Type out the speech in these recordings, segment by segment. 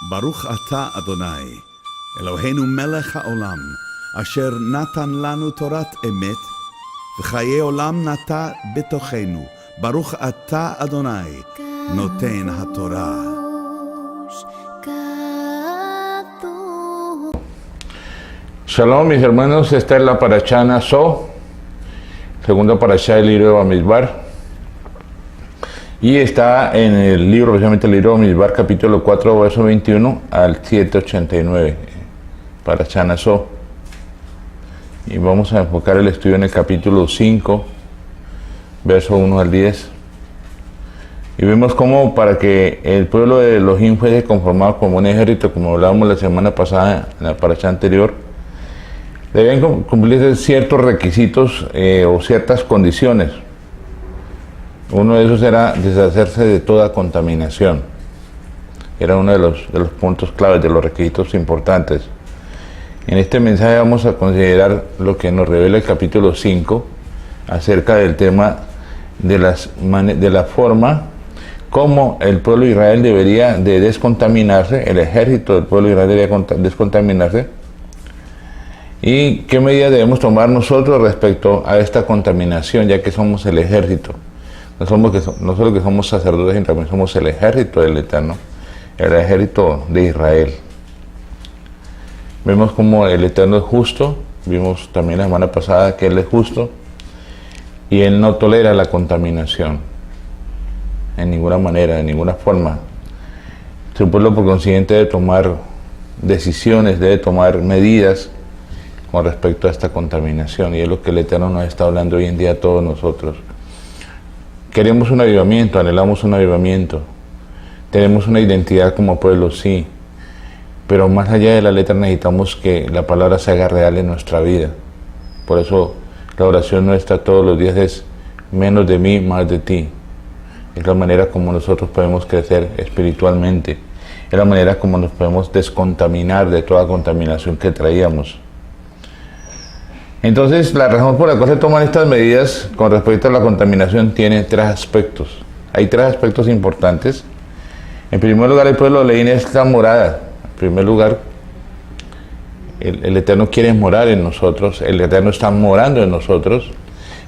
Baruch atah Adonai, Eloheinu melech haolam, asher natan lanu torat emet, v'chaye olam nata betochenu. Baruch atah Adonai, noten haTorah. Shalom, mis hermanos, esta es la parashá Naso, segunda parashá del libro de Bamidbar. Y está en el libro, precisamente el libro de Bamidbar, capítulo 4, verso 21 al 789, parashá Naso. Y vamos a enfocar el estudio en el capítulo 5, verso 1 al 10. Y vemos cómo para que el pueblo de Elohim fuese conformado como un ejército, como hablábamos la semana pasada en la parashá anterior, debían cumplirse ciertos requisitos o ciertas condiciones. Uno de esos era deshacerse de toda contaminación. Era uno de los puntos claves, de los requisitos importantes. En este mensaje vamos a considerar lo que nos revela el capítulo 5 acerca del tema de la forma como el pueblo de Israel debería de descontaminarse, el ejército del pueblo de Israel debería descontaminarse, y qué medidas debemos tomar nosotros respecto a esta contaminación, ya que somos el ejército. No solo que somos sacerdotes, sino también somos el ejército del Eterno, el ejército de Israel. Vemos como el Eterno es justo, vimos también la semana pasada que Él es justo, y Él no tolera la contaminación, en ninguna manera, de ninguna forma. Su pueblo, por consiguiente, debe tomar decisiones, debe tomar medidas con respecto a esta contaminación, y es lo que el Eterno nos está hablando hoy en día a todos nosotros. Queremos un avivamiento, anhelamos un avivamiento, tenemos una identidad como pueblo, sí, pero más allá de la letra necesitamos que la palabra se haga real en nuestra vida. Por eso la oración nuestra todos los días es menos de mí, más de ti. Es la manera como nosotros podemos crecer espiritualmente, es la manera como nos podemos descontaminar de toda contaminación que traíamos. Entonces, la razón por la cual se toman estas medidas con respecto a la contaminación tiene tres aspectos. Hay tres aspectos importantes. En primer lugar, el pueblo de Elohim es la morada. En primer lugar, el Eterno quiere morar en nosotros, el Eterno está morando en nosotros.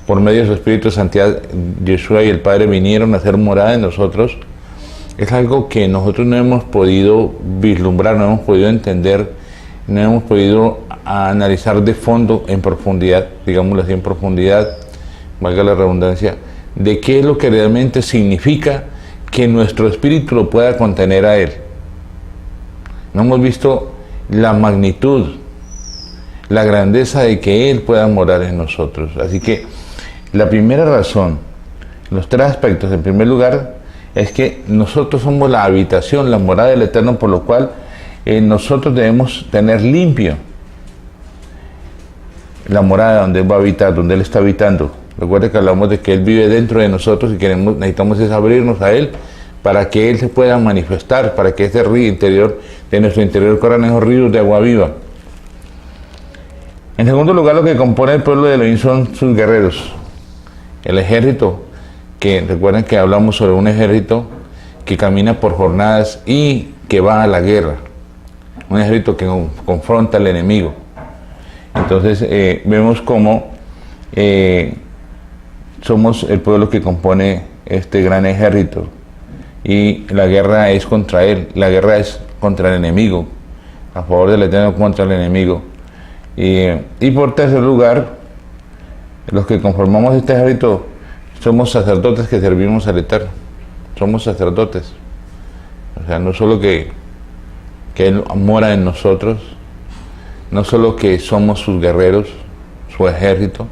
Por medio de su Espíritu de Santidad, Yeshua y el Padre vinieron a hacer morada en nosotros. Es algo que nosotros no hemos podido vislumbrar, no hemos podido entender, no hemos podido analizar de fondo, en profundidad, digámoslo así, en profundidad, valga la redundancia, de qué es lo que realmente significa que nuestro espíritu lo pueda contener a Él. No hemos visto la magnitud, la grandeza de que Él pueda morar en nosotros. Así que la primera razón, los tres aspectos, en primer lugar, es que nosotros somos la habitación, la morada del Eterno, por lo cual nosotros debemos tener limpio la morada donde Él va a habitar, donde Él está habitando. Recuerde que hablamos de que Él vive dentro de nosotros y necesitamos es abrirnos a Él para que Él se pueda manifestar, para que ese río interior, de nuestro interior, corran esos ríos de agua viva. En segundo lugar, lo que compone el pueblo de Elohim son sus guerreros. El ejército, que recuerden que hablamos sobre un ejército que camina por jornadas y que va a la guerra. Un ejército que confronta al enemigo. Entonces vemos cómo somos el pueblo que compone este gran ejército, y la guerra es contra él, la guerra es contra el enemigo, a favor del Eterno contra el enemigo. Y por tercer lugar, los que conformamos este ejército somos sacerdotes que servimos al Eterno, somos sacerdotes. O sea, no solo que Él mora en nosotros, no solo que somos sus guerreros, su ejército,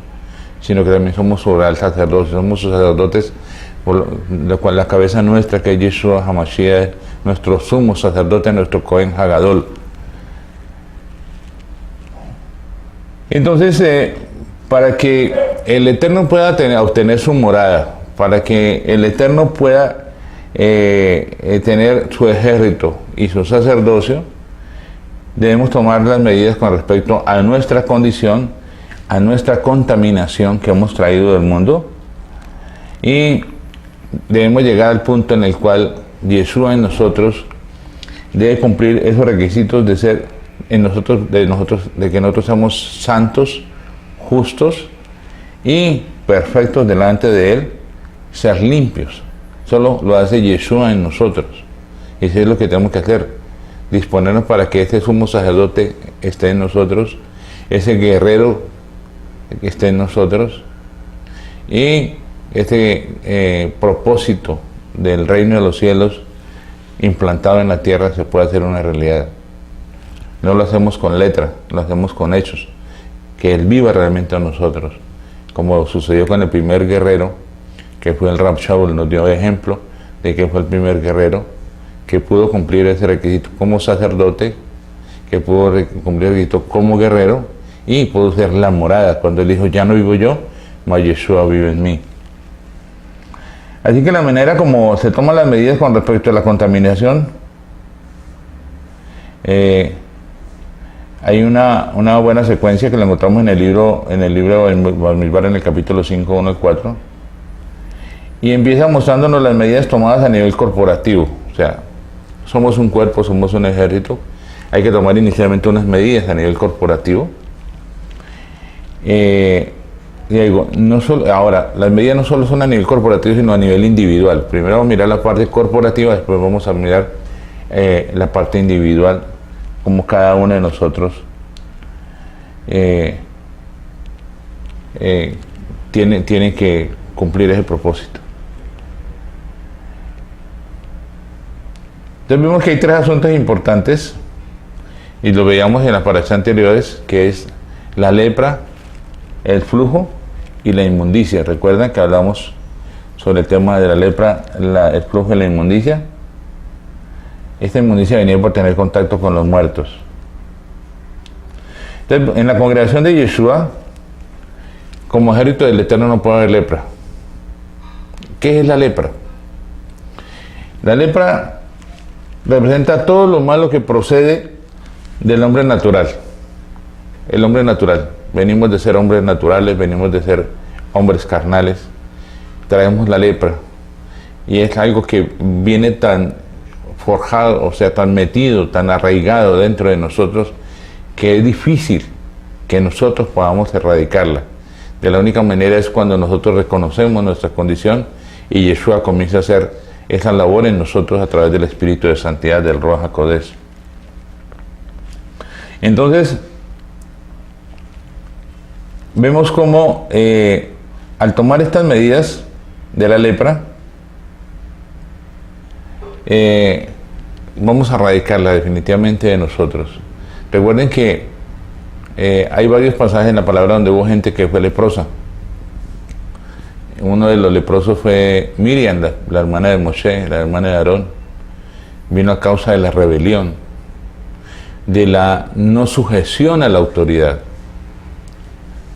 sino que también somos su real sacerdocio, somos sus sacerdotes, por lo cual la cabeza nuestra, que es Yeshua HaMashiach, nuestro sumo sacerdote, nuestro Cohen Hagadol. Entonces, para que el Eterno pueda obtener su morada, para que el Eterno pueda tener su ejército y su sacerdocio, debemos tomar las medidas con respecto a nuestra condición, a nuestra contaminación que hemos traído del mundo, y debemos llegar al punto en el cual Yeshua en nosotros debe cumplir esos requisitos de ser de que nosotros seamos santos, justos y perfectos delante de Él, ser limpios. Solo lo hace Yeshua en nosotros. Y eso es lo que tenemos que hacer, disponernos para que ese sumo sacerdote esté en nosotros, ese guerrero esté en nosotros, y este propósito del reino de los cielos implantado en la tierra se puede hacer una realidad. No lo hacemos con letra, lo hacemos con hechos, que Él viva realmente en nosotros, como sucedió con el primer guerrero, que fue el Rab Shaul. Nos dio ejemplo de que fue el primer guerrero que pudo cumplir ese requisito como sacerdote, que pudo cumplir el requisito como guerrero, y pudo ser la morada, cuando Él dijo, ya no vivo yo, mas Yeshua vive en mí. Así que la manera como se toman las medidas con respecto a la contaminación, hay una buena secuencia que la encontramos en el libro Bamidbar, en el capítulo 5, 1 al 4, y empieza mostrándonos las medidas tomadas a nivel corporativo. O sea, somos un cuerpo, somos un ejército, hay que tomar inicialmente unas medidas a nivel corporativo. Y digo, ahora, las medidas no solo son a nivel corporativo, sino a nivel individual. Primero vamos a mirar la parte corporativa, después vamos a mirar la parte individual, como cada uno de nosotros tiene que cumplir ese propósito. Entonces vemos que hay tres asuntos importantes, y lo veíamos en las parashas anteriores, que es la lepra, el flujo y la inmundicia. Recuerdan que hablamos sobre el tema de la lepra, el flujo y la inmundicia. Esta inmundicia venía por tener contacto con los muertos. Entonces, en la congregación de Yeshua, como ejército del Eterno, no puede haber lepra. ¿Qué es la lepra? La lepra representa todo lo malo que procede del hombre natural. El hombre natural. Venimos de ser hombres naturales, venimos de ser hombres carnales. Traemos la lepra. Y es algo que viene tan forjado, o sea, tan metido, tan arraigado dentro de nosotros, que es difícil que nosotros podamos erradicarla. De la única manera es cuando nosotros reconocemos nuestra condición y Yeshua comienza a hacer esa labor en nosotros a través del Espíritu de Santidad, del Ruach HaKodesh. Entonces, vemos cómo al tomar estas medidas de la lepra, vamos a erradicarla definitivamente de nosotros. Recuerden que hay varios pasajes en la palabra donde hubo gente que fue leprosa. Uno de los leprosos fue Miriam, la hermana de Moshe, la hermana de Aarón. Vino a causa de la rebelión, de la no sujeción a la autoridad.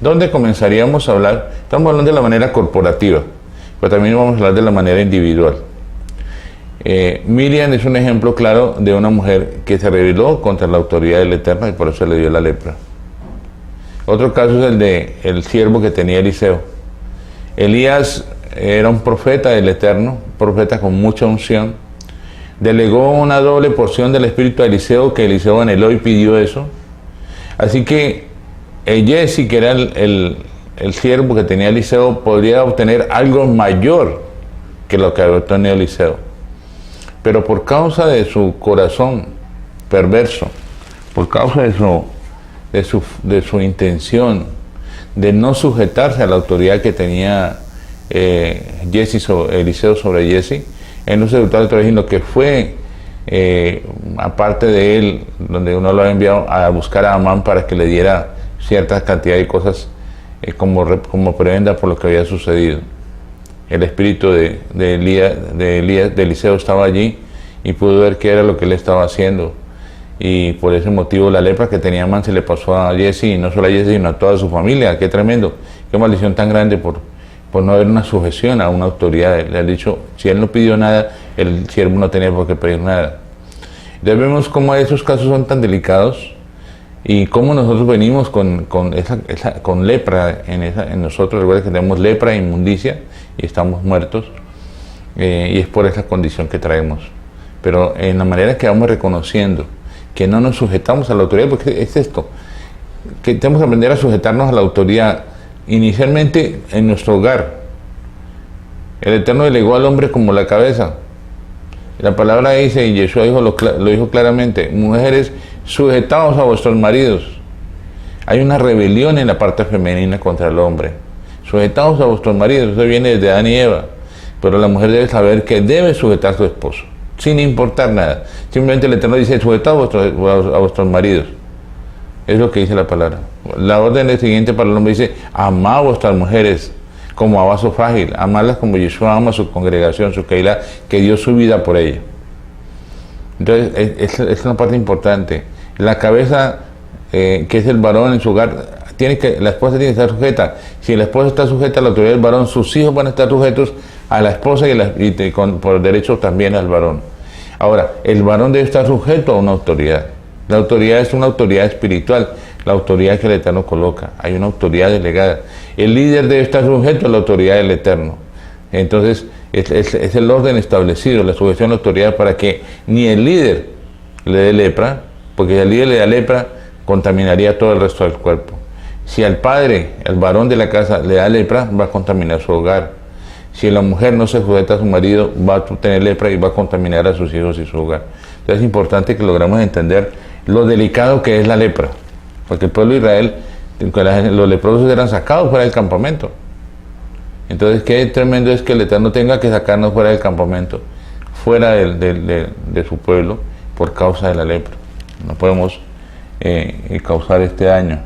¿Dónde comenzaríamos a hablar? Estamos hablando de la manera corporativa, pero también vamos a hablar de la manera individual. Miriam es un ejemplo claro de una mujer que se rebeló contra la autoridad del Eterno y por eso le dio la lepra. Otro caso es el de el siervo que tenía Eliseo. Elías era un profeta del Eterno, profeta con mucha unción. Delegó una doble porción del espíritu a Eliseo, que Eliseo anheló y pidió eso. Así que Giesi, que era el siervo que tenía Eliseo, podría obtener algo mayor que lo que había tenido Eliseo. Pero por causa de su corazón perverso, por causa de su intención de no sujetarse a la autoridad que tenía Eliseo sobre Giesi, él no se sujetó a la autoridad, sino que fue, aparte de él, donde uno lo había enviado a buscar a Amán para que le diera cierta cantidad de cosas como prebenda por lo que había sucedido. El espíritu de Eliseo estaba allí y pudo ver qué era lo que él estaba haciendo, y por ese motivo la lepra que tenía Amán se le pasó a Giesi, y no solo a Giesi sino a toda su familia. Qué tremendo, qué maldición tan grande por no haber una sujeción a una autoridad. Le ha dicho, si él no pidió nada, el siervo no tenía por qué pedir nada. Entonces vemos cómo esos casos son tan delicados y cómo nosotros venimos con lepra en nosotros. Recuerda que tenemos lepra e inmundicia y estamos muertos, y es por esa condición que traemos. pero en la manera que vamos reconociendo que no nos sujetamos a la autoridad, porque es esto, que tenemos que aprender a sujetarnos a la autoridad, inicialmente en nuestro hogar. El Eterno delegó al hombre como la cabeza. La palabra dice, y Yeshua lo dijo claramente, mujeres, sujetaos a vuestros maridos. Hay una rebelión en la parte femenina contra el hombre. Sujetaos a vuestros maridos, eso viene desde Adán y Eva. Pero la mujer debe saber que debe sujetar a su esposo, sin importar nada. Simplemente el Eterno dice, sujetaos a vuestros maridos. Es lo que dice la palabra. La orden siguiente para el hombre dice, amad a vuestras mujeres como a vaso frágil, amarlas como Yeshua ama a su congregación, su Keilah, que dio su vida por ella. Entonces, es una parte importante. La cabeza, que es el varón en su hogar, la esposa tiene que estar sujeta. Si la esposa está sujeta a la autoridad del varón, sus hijos van a estar sujetos a la esposa por derecho también al varón. Ahora, el varón debe estar sujeto a una autoridad. La autoridad es una autoridad espiritual, la autoridad que el Eterno coloca. Hay una autoridad delegada. El líder debe estar sujeto a la autoridad del Eterno. Entonces, es el orden establecido, la sujeción a la autoridad, para que ni el líder le dé lepra, porque si al líder le da lepra, contaminaría todo el resto del cuerpo. Si al padre, al varón de la casa, le da lepra, va a contaminar su hogar. Si la mujer no se sujeta a su marido, va a tener lepra y va a contaminar a sus hijos y su hogar. Entonces es importante que logremos entender lo delicado que es la lepra, porque el pueblo de Israel, los leprosos eran sacados fuera del campamento. Entonces qué tremendo es que el Eterno tenga que sacarnos fuera del campamento, fuera de su pueblo, por causa de la lepra. No podemos causar este daño.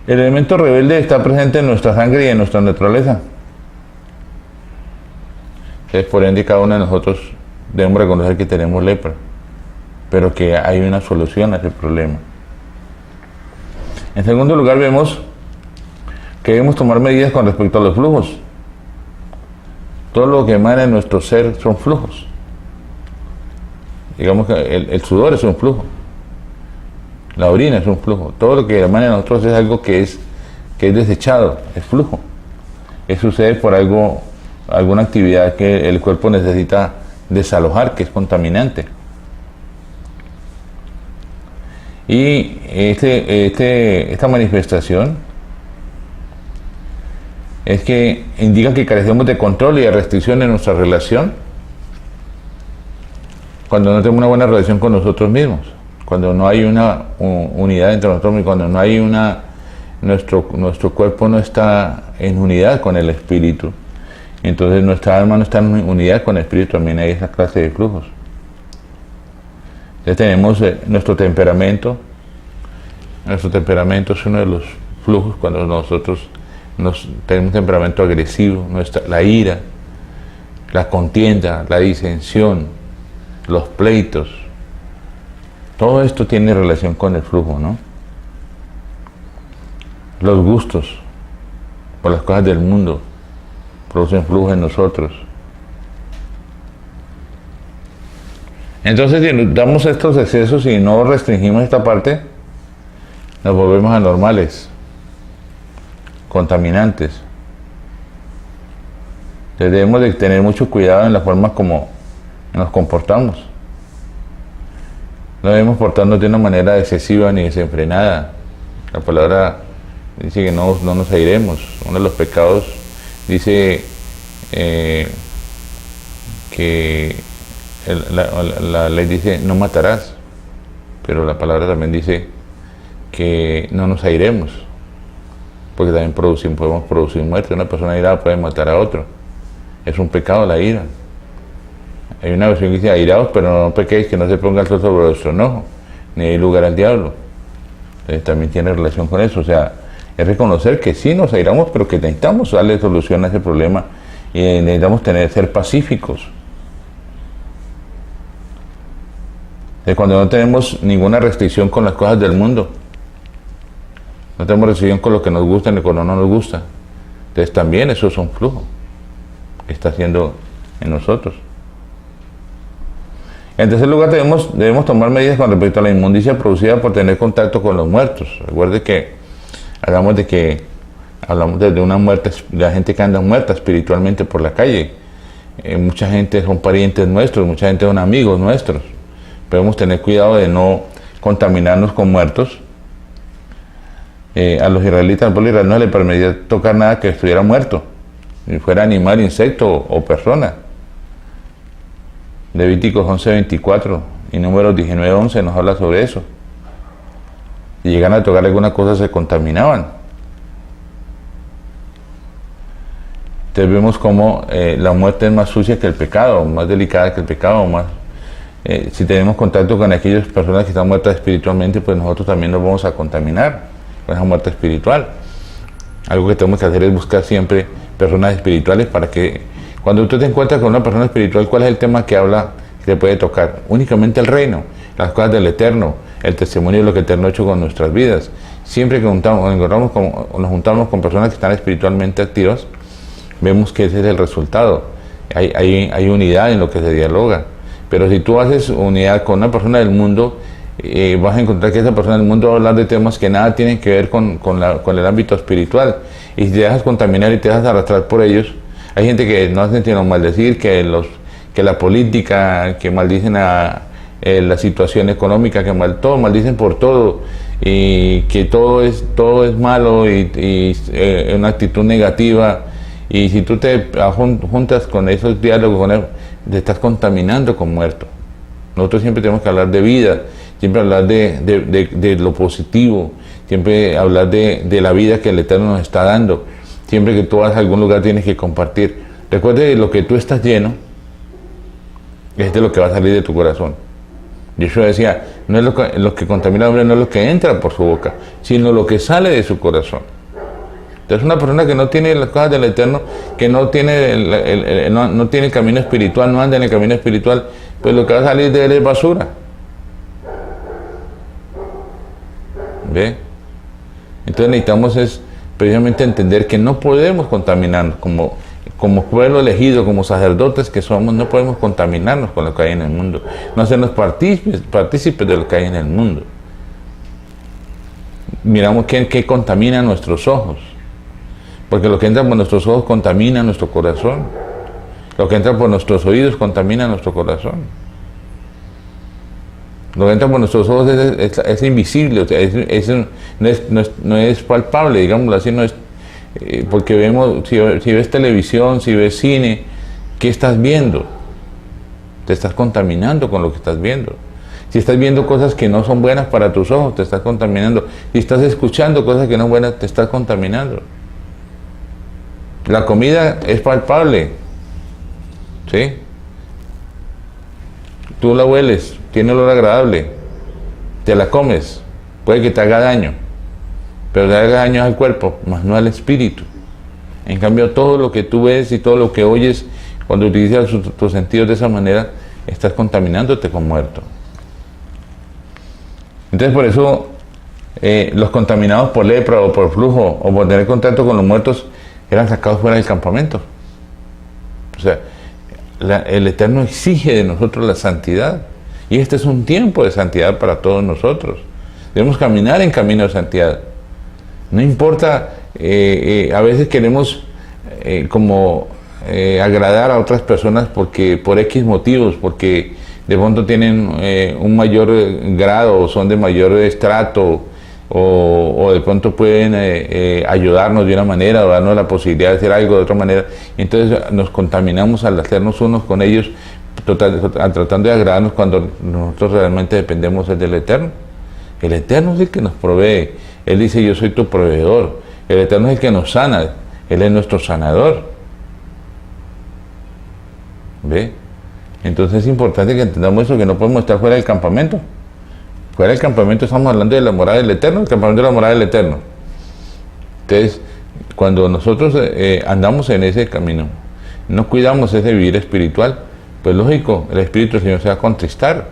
El elemento rebelde está presente en nuestra sangre y en nuestra naturaleza. Entonces, por ende, cada uno de nosotros debemos reconocer que tenemos lepra, pero que hay una solución a ese problema. En segundo lugar, vemos que debemos tomar medidas con respecto a los flujos. Todo lo que emana en nuestro ser son flujos. Digamos que el sudor es un flujo, la orina es un flujo, todo lo que emana en nosotros es algo que es desechado, es flujo. Eso sucede por alguna actividad que el cuerpo necesita desalojar, que es contaminante. Y esta manifestación es que indica que carecemos de control y de restricción en nuestra relación cuando no tenemos una buena relación con nosotros mismos, cuando no hay una unidad entre nosotros mismos, cuando no hay nuestro cuerpo no está en unidad con el espíritu. Entonces nuestra alma no está en unidad con el espíritu, también hay esa clase de flujos. Entonces tenemos nuestro temperamento. Nuestro temperamento es uno de los flujos cuando nosotros tenemos un temperamento agresivo, la ira, la contienda, la disensión, los pleitos. Todo esto tiene relación con el flujo, ¿no? Los gustos por las cosas del mundo producen flujo en nosotros. Entonces, si damos estos excesos y no restringimos esta parte, nos volvemos anormales, contaminantes. Entonces debemos de tener mucho cuidado en la forma como nos comportamos. No debemos portarnos de una manera excesiva ni desenfrenada. La palabra dice que no nos airemos. Uno de los pecados dice que la ley dice no matarás, pero la palabra también dice que no nos airemos, porque también podemos producir muerte. Una persona airada puede matar a otro. Es un pecado la ira. Hay una versión que dice airaos, pero no pequéis, que no se ponga el sol sobre vuestro enojo, ni hay lugar al diablo. Entonces también tiene relación con eso. O sea, es reconocer que sí nos airamos, pero que necesitamos darle solución a ese problema y necesitamos ser pacíficos. Cuando no tenemos ninguna restricción con las cosas del mundo, no tenemos restricción con lo que nos gusta ni con lo que no nos gusta, entonces también eso es un flujo que está haciendo en nosotros. En tercer lugar, debemos tomar medidas con respecto a la inmundicia producida por tener contacto con los muertos. Recuerde que hablamos de que Hablamos desde una muerte, la gente que anda muerta espiritualmente por la calle. Mucha gente son parientes nuestros, mucha gente son amigos nuestros. Debemos tener cuidado de no contaminarnos con muertos. A los israelitas, al pueblo israelí no les permitía tocar nada que estuviera muerto, si fuera animal, insecto o persona. Levíticos 11:24 y Números 19:11 nos habla sobre eso. Si llegan a tocar alguna cosa se contaminaban. Entonces vemos cómo la muerte es más sucia que el pecado, más delicada que el pecado, más... si tenemos contacto con aquellas personas que están muertas espiritualmente, pues nosotros también nos vamos a contaminar con esa muerte espiritual. Algo que tenemos que hacer es buscar siempre personas espirituales para que cuando usted te encuentra con una persona espiritual, ¿cuál es el tema que habla, que te puede tocar? Únicamente el reino, las cosas del Eterno, el testimonio de lo que el Eterno ha hecho con nuestras vidas. Siempre que nos juntamos con personas que están espiritualmente activas, vemos que ese es el resultado. Hay unidad en lo que se dialoga. Pero si tú haces unidad con una persona del mundo, vas a encontrar que esa persona del mundo va a hablar de temas que nada tienen que ver con el ámbito espiritual. Y si te dejas contaminar y te dejas arrastrar por ellos, hay gente que no hace sino maldecir, que la política, que maldicen a la situación económica, todos maldicen por todo, y que todo es malo y una actitud negativa. Y si tú te juntas con esos diálogos con él, te estás contaminando con muerto. Nosotros siempre tenemos que hablar de vida, siempre hablar de lo positivo, siempre hablar de la vida que el Eterno nos está dando. Siempre que tú vas a algún lugar tienes que compartir. Recuerde que lo que tú estás lleno es de lo que va a salir de tu corazón. Yeshua decía, no es lo que contamina al hombre, no es lo que entra por su boca, sino lo que sale de su corazón. Entonces una persona que no tiene las cosas del Eterno, que no tiene no tiene el camino espiritual, no anda en el camino espiritual, pues lo que va a salir de él es basura. ¿Ve? Entonces necesitamos es precisamente entender que no podemos contaminarnos, como pueblo elegido, como sacerdotes que somos, no podemos contaminarnos con lo que hay en el mundo, no hacernos partícipes de lo que hay en el mundo. Miramos qué contamina nuestros ojos, porque lo que entra por nuestros ojos contamina nuestro corazón, lo que entra por nuestros oídos contamina nuestro corazón, lo que entra por nuestros ojos es invisible, o sea, no es palpable, digámoslo así, no es, porque vemos, si ves televisión, si ves cine, ¿qué estás viendo? Te estás contaminando con lo que estás viendo. Si estás viendo cosas que no son buenas para tus ojos, te estás contaminando. Si estás escuchando cosas que no son buenas, te estás contaminando. La comida es palpable, ¿sí? Tú la hueles, tiene olor agradable, te la comes, puede que te haga daño, pero le haga daño al cuerpo, más no al espíritu. En cambio, todo lo que tú ves y todo lo que oyes, cuando utilizas tus sentidos de esa manera, estás contaminándote con muerto. Entonces, por eso, los contaminados por lepra o por flujo o por tener contacto con los muertos eran sacados fuera del campamento. O sea, el Eterno exige de nosotros la santidad. Y este es un tiempo de santidad para todos nosotros. Debemos caminar en camino de santidad. No importa, a veces queremos agradar a otras personas por X motivos, porque de pronto tienen un mayor grado o son de mayor estrato, o de pronto pueden ayudarnos de una manera o darnos la posibilidad de hacer algo de otra manera. Entonces nos contaminamos al hacernos unos con ellos, tratando de agradarnos cuando nosotros realmente dependemos del Eterno. El Eterno es el que nos provee. Él dice, yo soy tu proveedor. El Eterno es el que nos sana. Él es nuestro sanador. ¿Ve? Entonces es importante que entendamos eso, que no podemos estar fuera del campamento. Fuera del campamento estamos hablando de la morada del Eterno, el campamento de la morada del Eterno. Entonces, cuando nosotros andamos en ese camino, no cuidamos ese vivir espiritual, pues lógico, el Espíritu del Señor se va a contristar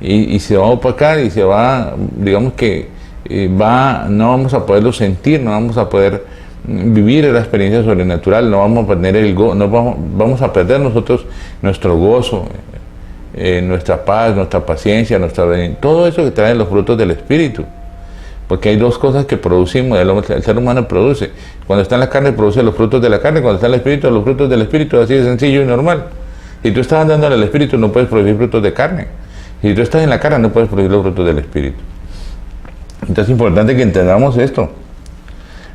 y se va a opacar y se va, digamos que no vamos a poderlo sentir, no vamos a poder vivir la experiencia sobrenatural, no vamos a tener vamos a perder nosotros nuestro gozo, nuestra paz, nuestra paciencia, todo eso que traen los frutos del Espíritu. Porque hay dos cosas que producimos, el ser humano produce. Cuando está en la carne produce los frutos de la carne, cuando está en el espíritu los frutos del espíritu, así de sencillo y normal. Si tú estás andando en el espíritu no puedes producir frutos de carne. Si tú estás en la carne no puedes producir los frutos del espíritu. Entonces es importante que entendamos esto,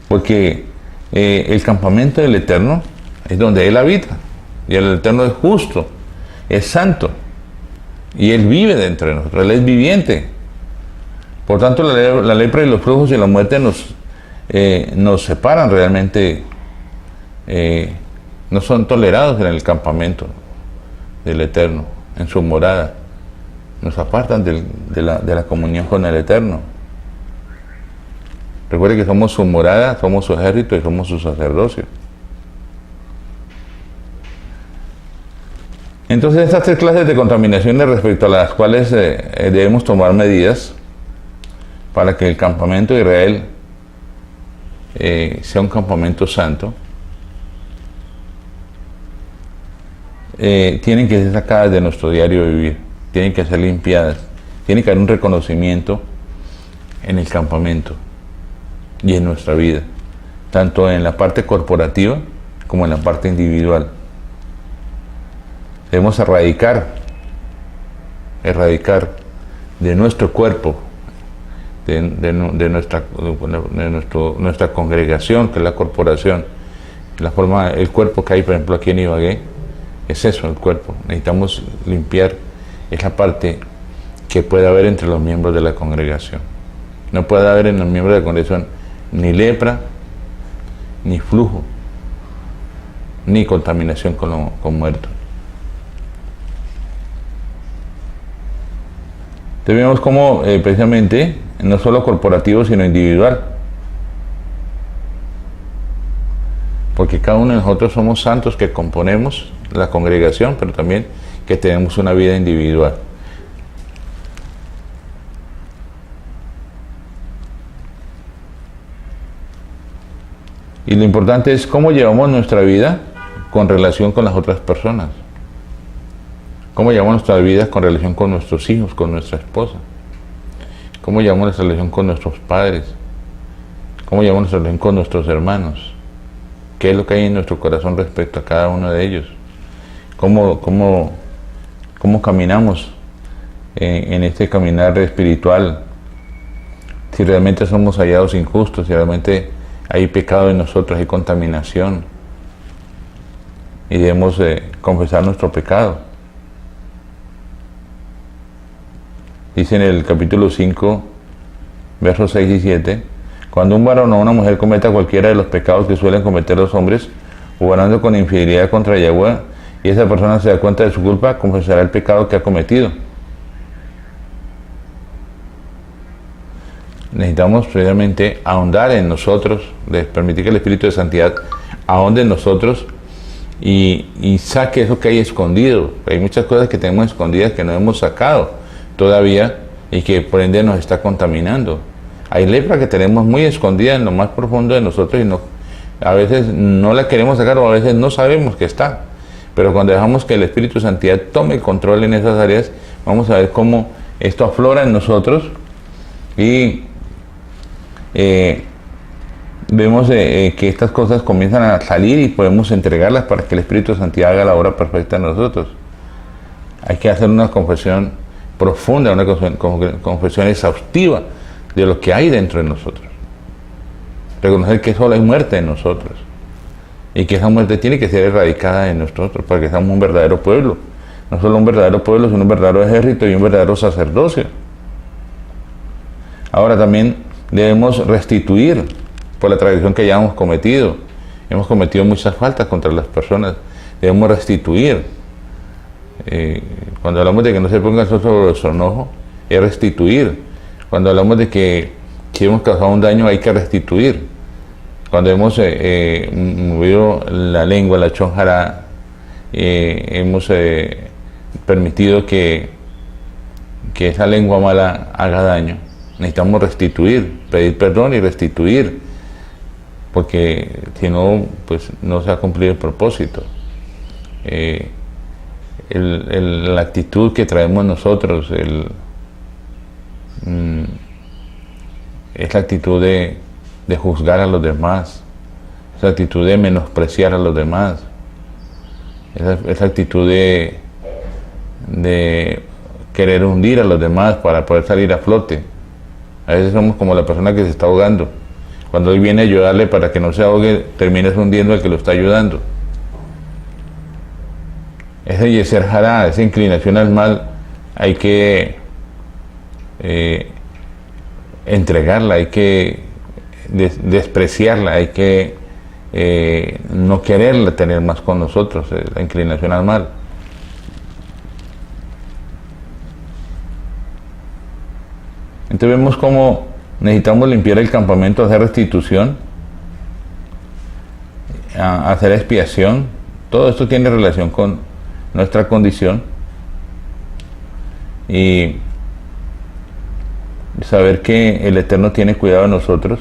porque el campamento del Eterno es donde Él habita, y el Eterno es justo, es santo, y Él vive dentro de nosotros, Él es viviente. Por tanto, la lepra y los flujos y la muerte nos separan realmente, no son tolerados en el campamento del Eterno, en su morada. Nos apartan de la comunión con el Eterno. Recuerde que somos su morada, somos su ejército y somos su sacerdocio. Entonces, estas tres clases de contaminaciones respecto a las cuales debemos tomar medidas para que el campamento de Israel sea un campamento santo, tienen que ser sacadas de nuestro diario vivir, tienen que ser limpiadas, tiene que haber un reconocimiento en el campamento y en nuestra vida, tanto en la parte corporativa como en la parte individual. Debemos erradicar de nuestro cuerpo, de nuestra congregación, que es la corporación, el cuerpo que hay, por ejemplo, aquí en Ibagué, es eso, el cuerpo. Necesitamos limpiar esa parte que puede haber entre los miembros de la congregación. No puede haber en los miembros de la congregación ni lepra, ni flujo, ni contaminación con muertos. Entonces vemos cómo precisamente, no solo corporativo, sino individual. Porque cada uno de nosotros somos santos que componemos la congregación, pero también que tenemos una vida individual. Y lo importante es cómo llevamos nuestra vida con relación con las otras personas. Cómo llevamos nuestra vida con relación con nuestros hijos, con nuestra esposa. Cómo llevamos nuestra relación con nuestros padres. Cómo llevamos nuestra relación con nuestros hermanos. ¿Qué es lo que hay en nuestro corazón respecto a cada uno de ellos? ¿Cómo caminamos en este caminar espiritual? Si realmente somos hallados injustos, si realmente hay pecado en nosotros, hay contaminación. Y debemos confesar nuestro pecado. Dice en el capítulo 5, versos 6 y 7, cuando un varón o una mujer cometa cualquiera de los pecados que suelen cometer los hombres, obrando con infidelidad contra Yahweh, y esa persona se da cuenta de su culpa, confesará el pecado que ha cometido. Necesitamos precisamente ahondar en nosotros, permitir que el Espíritu de Santidad ahonde en nosotros y saque eso que hay escondido. Hay muchas cosas que tenemos escondidas que no hemos sacado todavía y que por ende nos está contaminando. Hay lepra que tenemos muy escondida en lo más profundo de nosotros y a veces no la queremos sacar o a veces no sabemos que está. Pero cuando dejamos que el Espíritu de Santidad tome control en esas áreas, vamos a ver cómo esto aflora en nosotros y vemos que estas cosas comienzan a salir y podemos entregarlas para que el Espíritu de Santidad haga la obra perfecta en nosotros. Hay que hacer una confesión profunda, una confesión exhaustiva de lo que hay dentro de nosotros. Reconocer que solo hay muerte en nosotros y que esa muerte tiene que ser erradicada en nosotros para que seamos un verdadero pueblo. No solo un verdadero pueblo, sino un verdadero ejército y un verdadero sacerdocio. Ahora también debemos restituir por la tradición que ya hemos cometido. Hemos cometido muchas faltas contra las personas. Debemos restituir. Cuando hablamos de que no se ponga el sol sobre nuestro enojo, es restituir. Cuando hablamos de que si hemos causado un daño, hay que restituir. Cuando hemos movido la lengua, la chonjara, hemos permitido que esa lengua mala haga daño. Necesitamos restituir, pedir perdón y restituir, porque si no, pues no se ha cumplido el propósito. La actitud que traemos nosotros, es la actitud de juzgar a los demás, es la actitud de menospreciar a los demás, es la actitud de querer hundir a los demás para poder salir a flote. A veces somos como la persona que se está ahogando. Cuando él viene a ayudarle para que no se ahogue, terminas hundiendo al que lo está ayudando. Ese yeser hará, esa inclinación al mal, hay que entregarla, hay que despreciarla, hay que no quererla tener más con nosotros, la inclinación al mal. Entonces vemos cómo necesitamos limpiar el campamento, hacer restitución, hacer expiación. Todo esto tiene relación con nuestra condición y saber que el Eterno tiene cuidado de nosotros.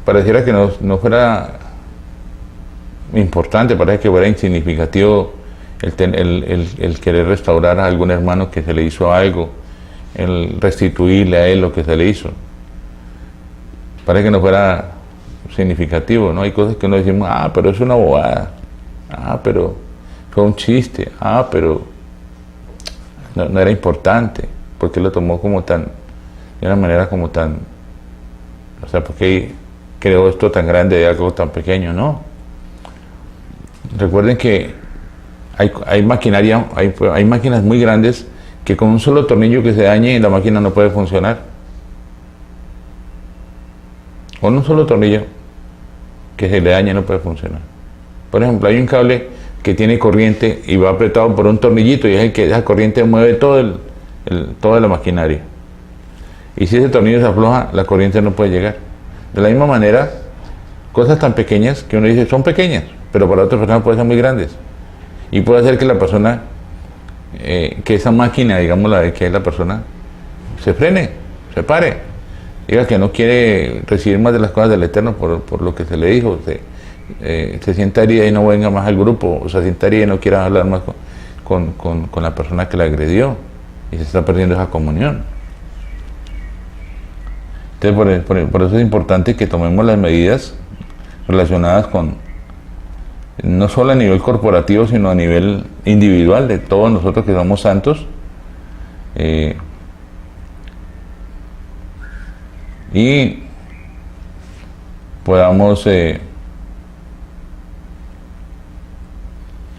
Pareciera que no fuera importante, parece que fuera insignificativo el querer restaurar a algún hermano que se le hizo algo, el restituirle a él lo que se le hizo. Parece que no fuera significativo, ¿no? Hay cosas que uno decimos, pero es una bobada, pero fue un chiste, pero no era importante, porque lo tomó como tan, de una manera como tan, o sea, porque creó esto tan grande de algo tan pequeño, ¿no? Recuerden que hay maquinaria, hay máquinas muy grandes que con un solo tornillo que se dañe la máquina no puede funcionar. Con un solo tornillo que se le dañe no puede funcionar. Por ejemplo, hay un cable que tiene corriente y va apretado por un tornillito y es el que esa corriente mueve toda la maquinaria. Y si ese tornillo se afloja, la corriente no puede llegar. De la misma manera, cosas tan pequeñas que uno dice son pequeñas, pero para otras personas pueden ser muy grandes. Y puede hacer que la persona, que esa máquina, digamos que es la persona, se frene, se pare. Diga que no quiere recibir más de las cosas del Eterno por lo que se le dijo. Se sienta herida y no venga más al grupo, o se sienta herida y no quiera hablar más con la persona que la agredió. Y se está perdiendo esa comunión. Entonces, por eso es importante que tomemos las medidas relacionadas con, no solo a nivel corporativo, sino a nivel individual, de todos nosotros que somos santos, y podamos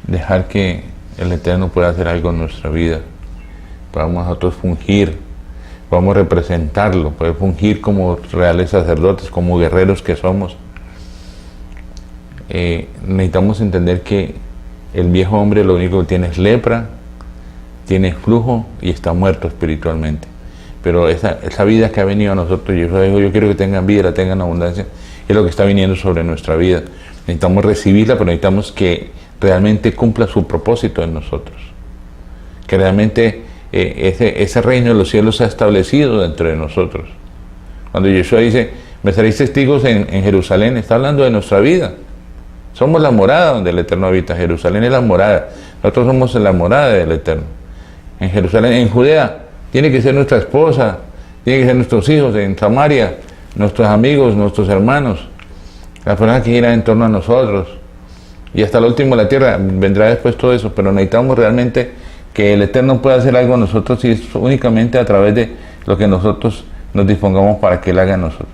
dejar que el Eterno pueda hacer algo en nuestra vida, podamos nosotros fungir, podamos representarlo, poder fungir como reales sacerdotes, como guerreros que somos. Necesitamos entender que el viejo hombre lo único que tiene es lepra, tiene flujo y está muerto espiritualmente. Pero esa vida que ha venido a nosotros, yo quiero que tengan vida, la tengan abundancia, es lo que está viniendo sobre nuestra vida. Necesitamos recibirla, pero necesitamos que realmente cumpla su propósito en nosotros. Que realmente ese reino de los cielos se ha establecido dentro de nosotros. Cuando Yeshua dice, me seréis testigos en Jerusalén, está hablando de nuestra vida. Somos la morada donde el Eterno habita. Jerusalén es la morada. Nosotros somos la morada del Eterno. En Jerusalén, en Judea, tiene que ser nuestra esposa, tiene que ser nuestros hijos. En Samaria, nuestros amigos, nuestros hermanos, las personas que giran en torno a nosotros. Y hasta lo último de la tierra vendrá después todo eso. Pero necesitamos realmente que el Eterno pueda hacer algo a nosotros y es únicamente a través de lo que nosotros nos dispongamos para que Él haga a nosotros.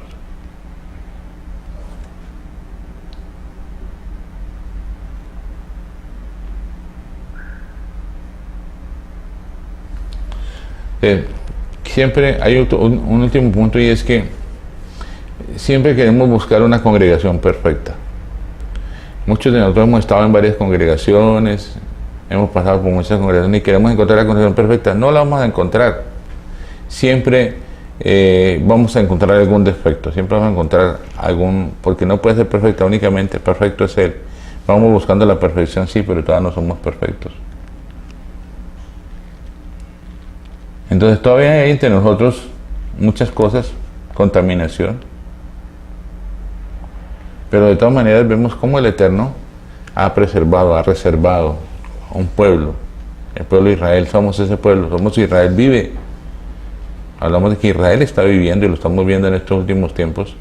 Siempre hay un último punto, y es que siempre queremos buscar una congregación perfecta. Muchos de nosotros hemos estado en varias congregaciones, hemos pasado por muchas congregaciones y queremos encontrar la congregación perfecta. No la vamos a encontrar. Siempre vamos a encontrar algún defecto, siempre vamos a encontrar porque no puede ser perfecta únicamente, perfecto es Él. Vamos buscando la perfección, sí, pero todavía no somos perfectos. Entonces todavía hay entre nosotros muchas cosas, contaminación, pero de todas maneras vemos cómo el Eterno ha preservado, ha reservado a un pueblo El pueblo de Israel somos ese pueblo, somos Israel vive. Hablamos de que Israel está viviendo y lo estamos viendo en estos últimos tiempos.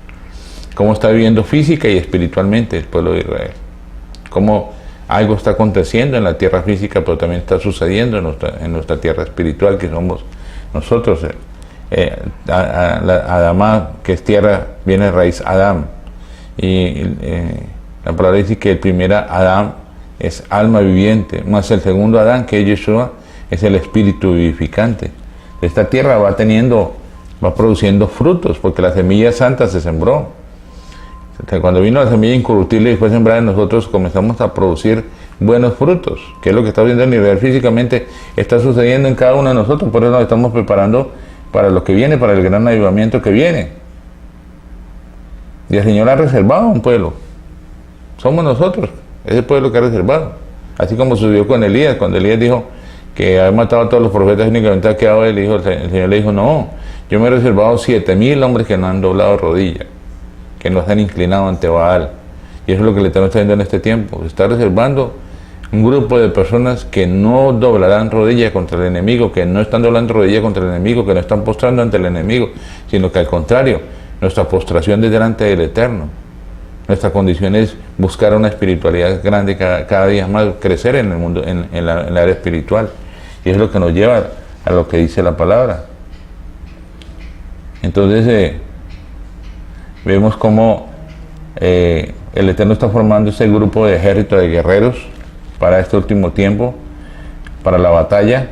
Cómo está viviendo física y espiritualmente el pueblo de Israel. Cómo algo está aconteciendo en la tierra física, pero también está sucediendo en nuestra tierra espiritual, que somos nosotros. Adamá, que es tierra, viene de raíz Adam. Y la palabra dice que el primer Adam es alma viviente, más el segundo Adán, que es Yeshua, es el espíritu vivificante. Esta tierra va produciendo frutos, porque la semilla santa se sembró. Cuando vino la semilla incorruptible y fue sembrada en nosotros, comenzamos a producir buenos frutos, que es lo que está viendo en Israel físicamente, está sucediendo en cada uno de nosotros. Por eso nos estamos preparando para lo que viene, para el gran avivamiento que viene. Y el Señor ha reservado un pueblo. Somos nosotros, ese pueblo que ha reservado. Así como sucedió con Elías, cuando Elías dijo que había matado a todos los profetas y únicamente ha quedado él, el Señor le dijo, no, yo me he reservado 7,000 hombres que no han doblado rodilla, que no se han inclinado ante Baal. Y eso es lo que le estamos trayendo en este tiempo. Se está reservando un grupo de personas que no doblarán rodillas contra el enemigo, que no están doblando rodillas contra el enemigo, que no están postrando ante el enemigo, sino que al contrario, nuestra postración es delante del Eterno. Nuestra condición es buscar una espiritualidad grande, cada día más, crecer en el mundo, en la área espiritual. Y es lo que nos lleva a lo que dice la palabra. Entonces, vemos cómo el Eterno está formando ese grupo de ejército de guerreros para este último tiempo, para la batalla.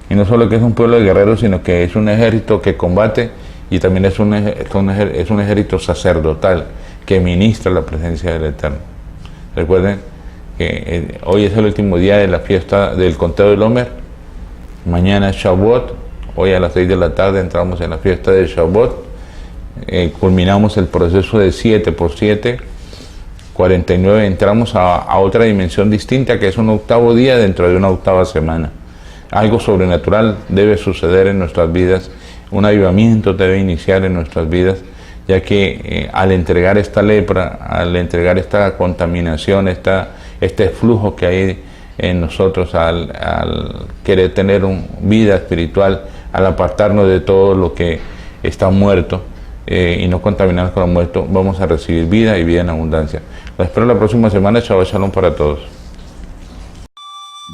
Y no solo que es un pueblo de guerreros, sino que es un ejército que combate y también es un ejército sacerdotal que ministra la presencia del Eterno. Recuerden que hoy es el último día de la fiesta del conteo del Omer. Mañana es Shavuot. Hoy a las 6 de la tarde entramos en la fiesta de Shavuot. Culminamos el proceso de 7 por 7, 49, entramos a otra dimensión distinta, que es un octavo día dentro de una octava semana. Algo sobrenatural debe suceder en nuestras vidas, un avivamiento debe iniciar en nuestras vidas, ya que al entregar esta lepra, al entregar esta contaminación, este flujo que hay en nosotros, al querer tener una vida espiritual, al apartarnos de todo lo que está muerto, y no contaminarnos con lo muerto, vamos a recibir vida y vida en abundancia. Los espero la próxima semana. Shabbat Shalom para todos.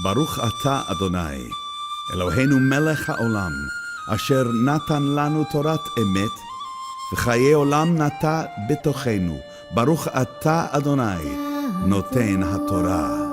Baruch ata Adonai, Eloheinu melech haolam, asher natan lanu torat emet, v'chaye olam nata betochenu. Baruch ata Adonai, noten haTorah.